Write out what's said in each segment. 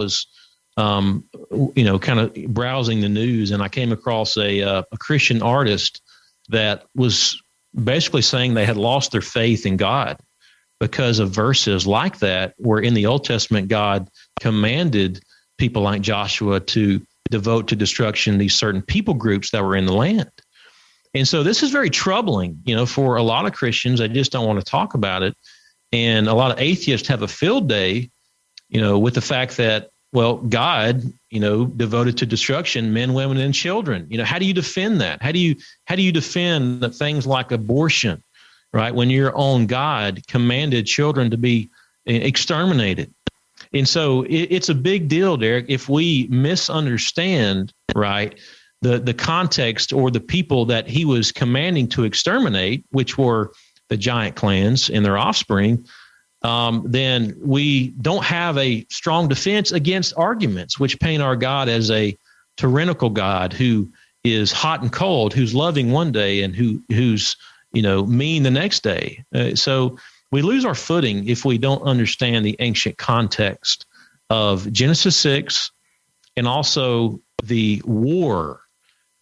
was, kind of browsing the news, and I came across a Christian artist that was basically saying they had lost their faith in God because of verses like that, where in the Old Testament, God commanded people like Joshua to devote to destruction these certain people groups that were in the land. And so this is very troubling, for a lot of Christians. They just don't want to talk about it. And a lot of atheists have a field day, with the fact that, well, God, devoted to destruction, men, women, and children. How do you defend that? How do you defend the things like abortion, right? When your own God commanded children to be exterminated. And so it's a big deal, Derek, if we misunderstand, right, the context or the people that he was commanding to exterminate, which were the giant clans and their offspring, then we don't have a strong defense against arguments, which paint our God as a tyrannical God who is hot and cold, who's loving one day and who's mean the next day. So we lose our footing if we don't understand the ancient context of Genesis 6 and also the war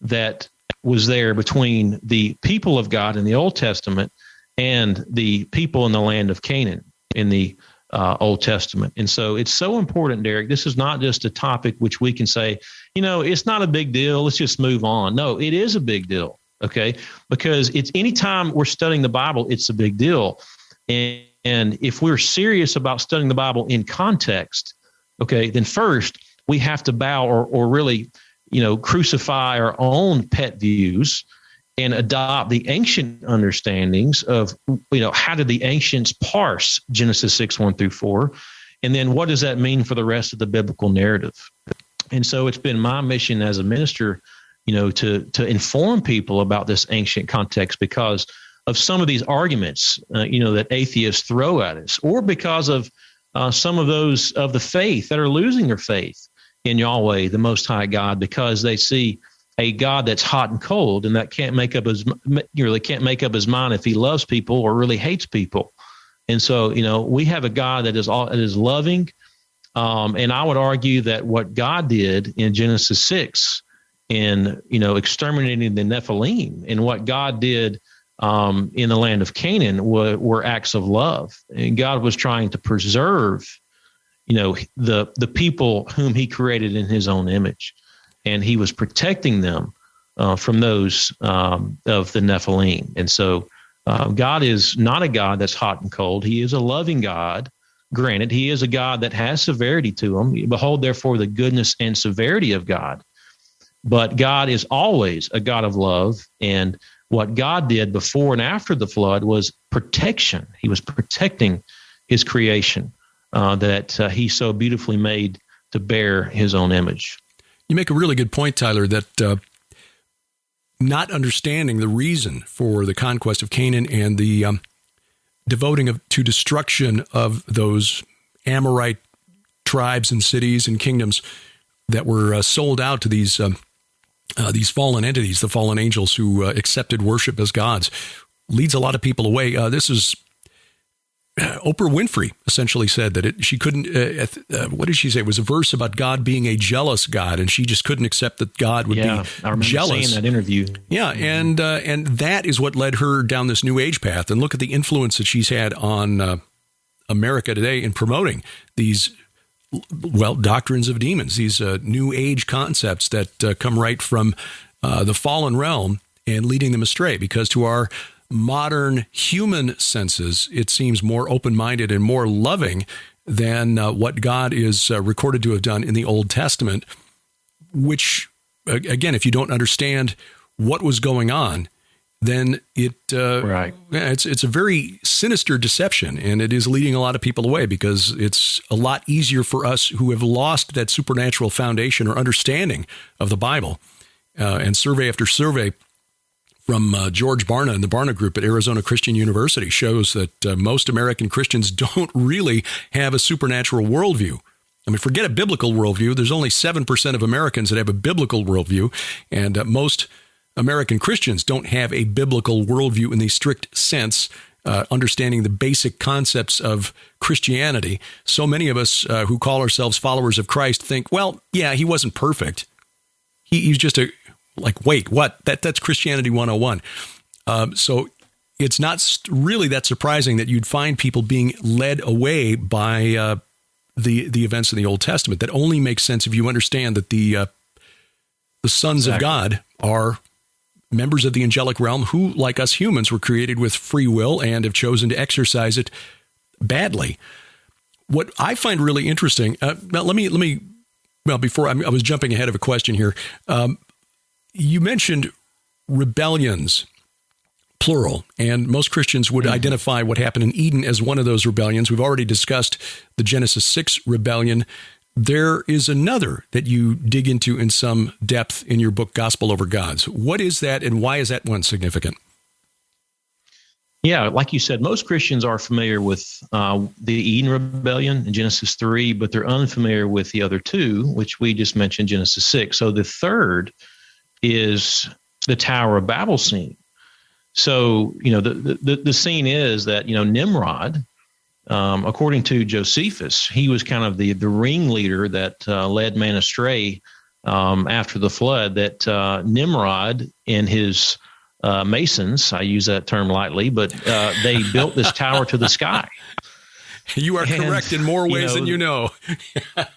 that was there between the people of God in the Old Testament and the people in the land of Canaan in the Old Testament. And so it's so important, Derek. This is not just a topic which we can say, it's not a big deal. Let's just move on. No, it is a big deal. Okay. Because it's anytime we're studying the Bible, it's a big deal. And if we're serious about studying the Bible in context, okay, then first we have to bow or really, crucify our own pet views and adopt the ancient understandings of, how did the ancients parse Genesis 6, 1-4? And then what does that mean for the rest of the biblical narrative? And so it's been my mission as a minister, to inform people about this ancient context because of some of these arguments, that atheists throw at us, or because of some of those of the faith that are losing their faith in Yahweh, the Most High God, because they see a God that's hot and cold and that can't make up his mind if he loves people or really hates people. And so, we have a God that is loving. And I would argue that what God did in Genesis 6 in, exterminating the Nephilim, and what God did in the land of Canaan were acts of love. And God was trying to preserve, the people whom he created in his own image. And he was protecting them from those of the Nephilim. And so God is not a God that's hot and cold. He is a loving God. Granted, he is a God that has severity to him. Behold, therefore, the goodness and severity of God. But God is always a God of love. And what God did before and after the flood was protection. He was protecting his creation that he so beautifully made to bear his own image. You make a really good point, Tyler, that not understanding the reason for the conquest of Canaan and the devoting to destruction of those Amorite tribes and cities and kingdoms that were sold out to these fallen entities, the fallen angels who accepted worship as gods, leads a lot of people away. This is Oprah Winfrey essentially said that she couldn't, what did she say? It was a verse about God being a jealous God, and she just couldn't accept that God would be jealous. I remember seeing that interview. Yeah, and that is what led her down this New Age path. And look at the influence that she's had on America today in promoting these, doctrines of demons, these New Age concepts that come right from the fallen realm and leading them astray, because to our modern human senses, it seems more open-minded and more loving than what God is recorded to have done in the Old Testament, which, again, if you don't understand what was going on, then it's a very sinister deception, and it is leading a lot of people away, because it's a lot easier for us who have lost that supernatural foundation or understanding of the Bible. And survey after survey from George Barna and the Barna Group at Arizona Christian University shows that most American Christians don't really have a supernatural worldview. I mean, forget a biblical worldview. There's only 7% of Americans that have a biblical worldview, and most American Christians don't have a biblical worldview in the strict sense understanding the basic concepts of Christianity. So many of us who call ourselves followers of Christ think, well, yeah, he wasn't perfect. He's just wait, what? That's Christianity 101. So it's not really that surprising that you'd find people being led away by the events in the Old Testament. That only makes sense if you understand that the sons of God are members of the angelic realm who, like us humans, were created with free will and have chosen to exercise it badly. What I find really interesting, before I was jumping ahead of a question here. You mentioned rebellions, plural, and most Christians would identify what happened in Eden as one of those rebellions. We've already discussed the Genesis 6 rebellion. There is another that you dig into in some depth in your book, Gospel Over Gods. What is that, and why is that one significant? Yeah, like you said, most Christians are familiar with the Eden rebellion in Genesis 3, but they're unfamiliar with the other two, which we just mentioned, Genesis 6. So the third is the Tower of Babel scene. So, the scene is that, Nimrod, according to Josephus, he was kind of the ringleader that led man astray after the flood, that Nimrod and his masons, I use that term lightly, but they built this tower to the sky. You are correct in more ways than you know.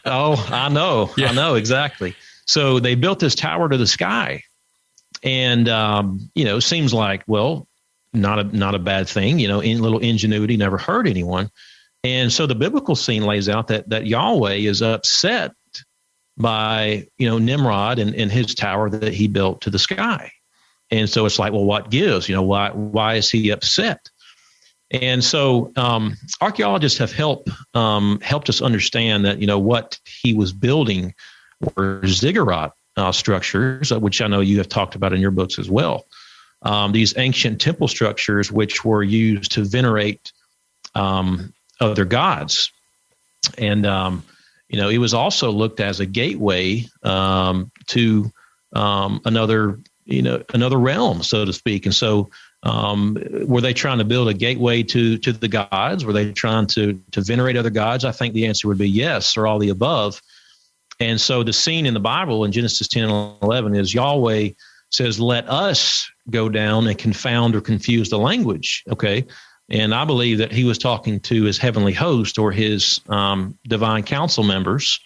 Oh, I know. Yeah. I know, exactly. So they built this tower to the sky. And, seems like, well, not a bad thing, little ingenuity never hurt anyone. And so the biblical scene lays out that Yahweh is upset by, Nimrod and his tower that he built to the sky. And so it's like, well, what gives? Why is he upset? And so archaeologists have helped us understand that, what he was building were ziggurat structures, which I know you have talked about in your books as well. These ancient temple structures, which were used to venerate other gods. And, it was also looked as a gateway to another realm, so to speak. And so were they trying to build a gateway to the gods? Were they trying to venerate other gods? I think the answer would be yes, or all the above. And so the scene in the Bible in Genesis 10 and 11 is Yahweh says, let us go down and confound or confuse the language. Okay. And I believe that he was talking to his heavenly host or his divine council members,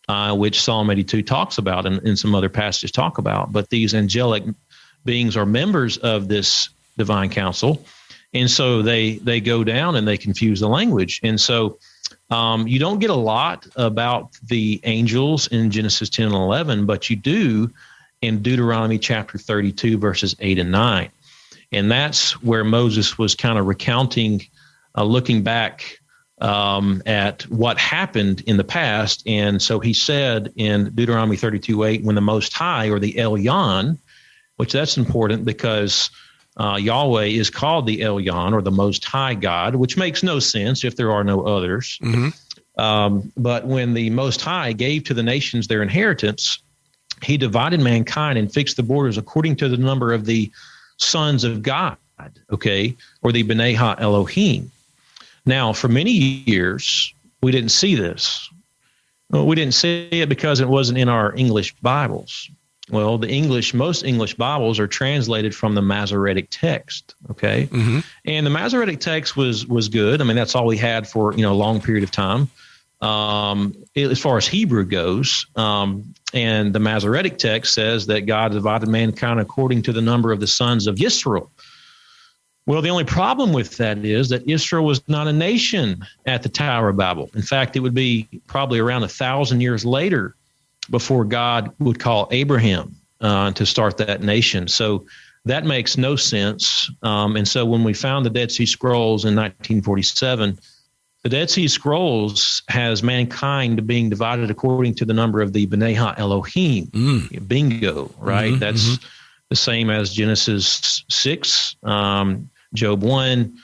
which Psalm 82 talks about and some other passages talk about. But these angelic beings are members of this divine council. And so they go down and they confuse the language. And so you don't get a lot about the angels in Genesis 10 and 11, but you do in Deuteronomy chapter 32, verses 8 and 9. And that's where Moses was kind of recounting, looking back at what happened in the past. And so he said in Deuteronomy 32:8, when the Most High, or the Elyon, which that's important because Yahweh is called the Elyon, or the Most High God, which makes no sense if there are no others. Mm-hmm. But when the Most High gave to the nations their inheritance, he divided mankind and fixed the borders according to the number of the sons of God, okay, or the B'nai Ha-Elohim. Now, for many years, we didn't see this. Well, we didn't see it because it wasn't in our English Bibles. Well, most English Bibles are translated from the Masoretic text, okay? Mm-hmm. And the Masoretic text was good. I mean, that's all we had for, a long period of time as far as Hebrew goes. And the Masoretic text says that God divided mankind according to the number of the sons of Israel. Well, the only problem with that is that Israel was not a nation at the Tower of Babel. In fact, it would be probably around 1,000 years later before God would call Abraham to start that nation. So that makes no sense. And so when we found the Dead Sea Scrolls in 1947, the Dead Sea Scrolls has mankind being divided according to the number of the B'nai Ha-Elohim. Bingo, right? Mm-hmm, that's the same as Genesis 6, Job 1,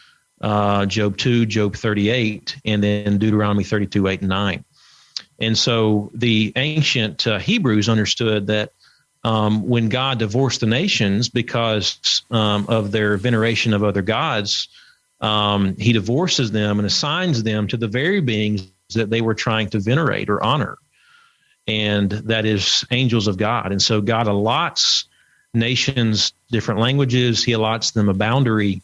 Job 2, Job 38, and then Deuteronomy 32, 8, and 9. And so the ancient Hebrews understood that when God divorced the nations because of their veneration of other gods, he divorces them and assigns them to the very beings that they were trying to venerate or honor. And that is angels of God. And so God allots nations different languages. He allots them a boundary,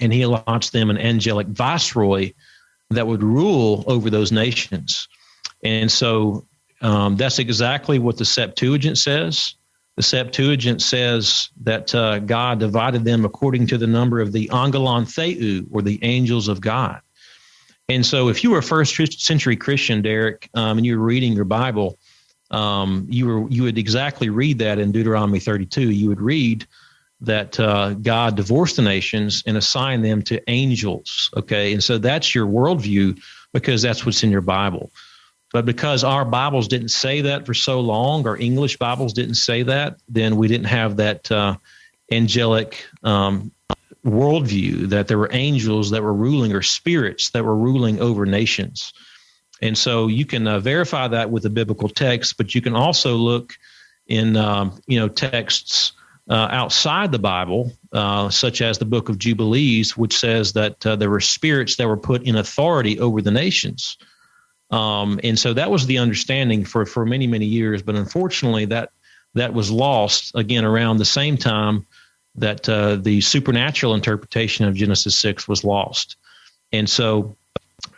and he allots them an angelic viceroy that would rule over those nations. And so that's exactly what the Septuagint says. The Septuagint says that God divided them according to the number of the angelon theou, or the angels of God. And so if you were a first century Christian, Derek, and you were reading your Bible, you would exactly read that in Deuteronomy 32. You would read that God divorced the nations and assigned them to angels. Okay, and so that's your worldview because that's what's in your Bible. But because our Bibles didn't say that for so long, our English Bibles didn't say that, then we didn't have that angelic worldview that there were angels that were ruling, or spirits that were ruling over nations. And so you can verify that with the biblical text, but you can also look in texts outside the Bible, such as the book of Jubilees, which says that there were spirits that were put in authority over the nations. And so that was the understanding for many, many years. But unfortunately, that was lost, again, around the same time that the supernatural interpretation of Genesis 6 was lost. And so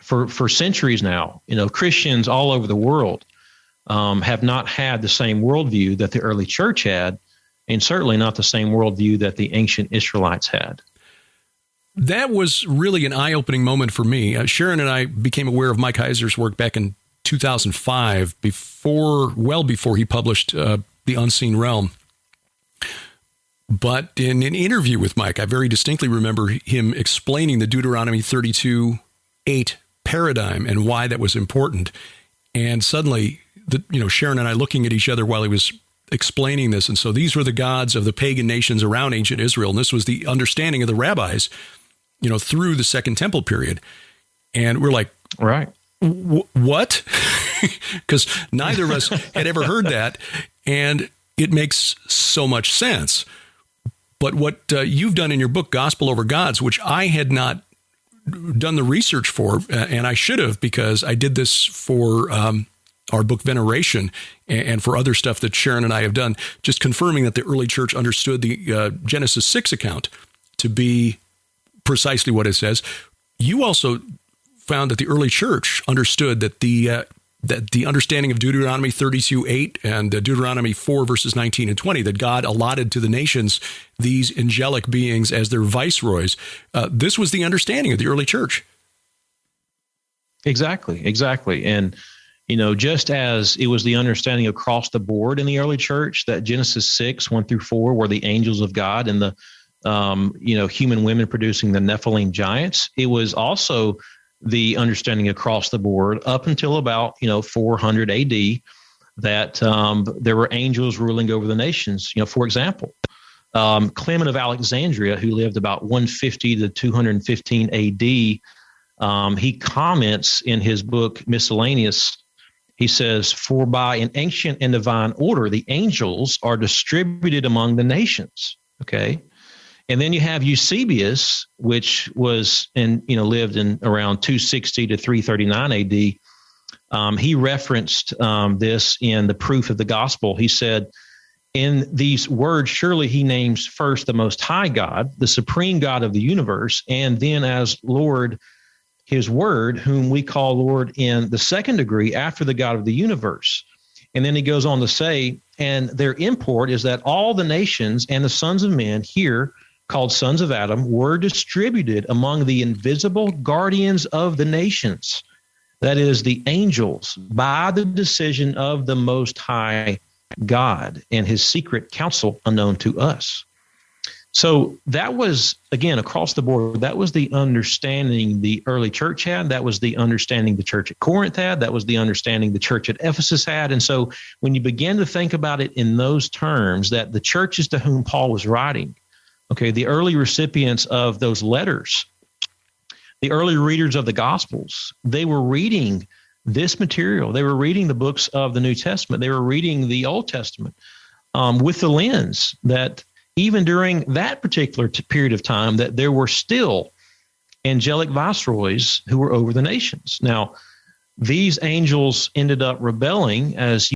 for centuries now, Christians all over the world have not had the same worldview that the early church had, and certainly not the same worldview that the ancient Israelites had. That was really an eye-opening moment for me. Sharon and I became aware of Mike Heiser's work back in 2005, well before he published The Unseen Realm. But in an interview with Mike, I very distinctly remember him explaining the Deuteronomy 32:8 paradigm and why that was important. And suddenly, Sharon and I looking at each other while he was explaining this. And so these were the gods of the pagan nations around ancient Israel. And this was the understanding of the rabbis, through the Second Temple period. And we're like, right. What? Because neither of us had ever heard that. And it makes so much sense. But what you've done in your book, Gospel Over Gods, which I had not done the research for, and I should have, because I did this for our book Veneration and for other stuff that Sharon and I have done, just confirming that the early church understood the Genesis 6 account to be precisely what it says. You also found that the early church understood that the understanding of Deuteronomy 32:8 and Deuteronomy 4 verses 19 and 20, that God allotted to the nations these angelic beings as their viceroys. This was the understanding of the early church. Exactly. And, just as it was the understanding across the board in the early church that Genesis 6, 1-4 were the angels of God and the, human women producing the Nephilim giants, it was also the understanding across the board up until about 400 AD that there were angels ruling over the nations. For example, Clement of Alexandria, who lived about 150 to 215 AD, he comments in his book Miscellaneous. He says, "For by an ancient and divine order, the angels are distributed among the nations." Okay. And then you have Eusebius, which was lived in around 260 to 339 AD. He referenced this in the Proof of the Gospel. He said, "In these words, surely he names first the Most High God, the supreme God of the universe, and then as Lord, his word, whom we call Lord in the second degree after the God of the universe." And then he goes on to say, "And their import is that all the nations and the sons of men here, called sons of Adam, were distributed among the invisible guardians of the nations, that is, the angels, by the decision of the Most High God and his secret counsel unknown to us." So that was, again, across the board, that was the understanding the early church had. That was the understanding the church at Corinth had. That was the understanding the church at Ephesus had. And so when you begin to think about it in those terms, that the churches to whom Paul was writing, okay, the early recipients of those letters, the early readers of the Gospels, they were reading this material. They were reading the books of the New Testament. They were reading the Old Testament with the lens that even during that particular period of time, that there were still angelic viceroys who were over the nations. Now, these angels ended up rebelling, as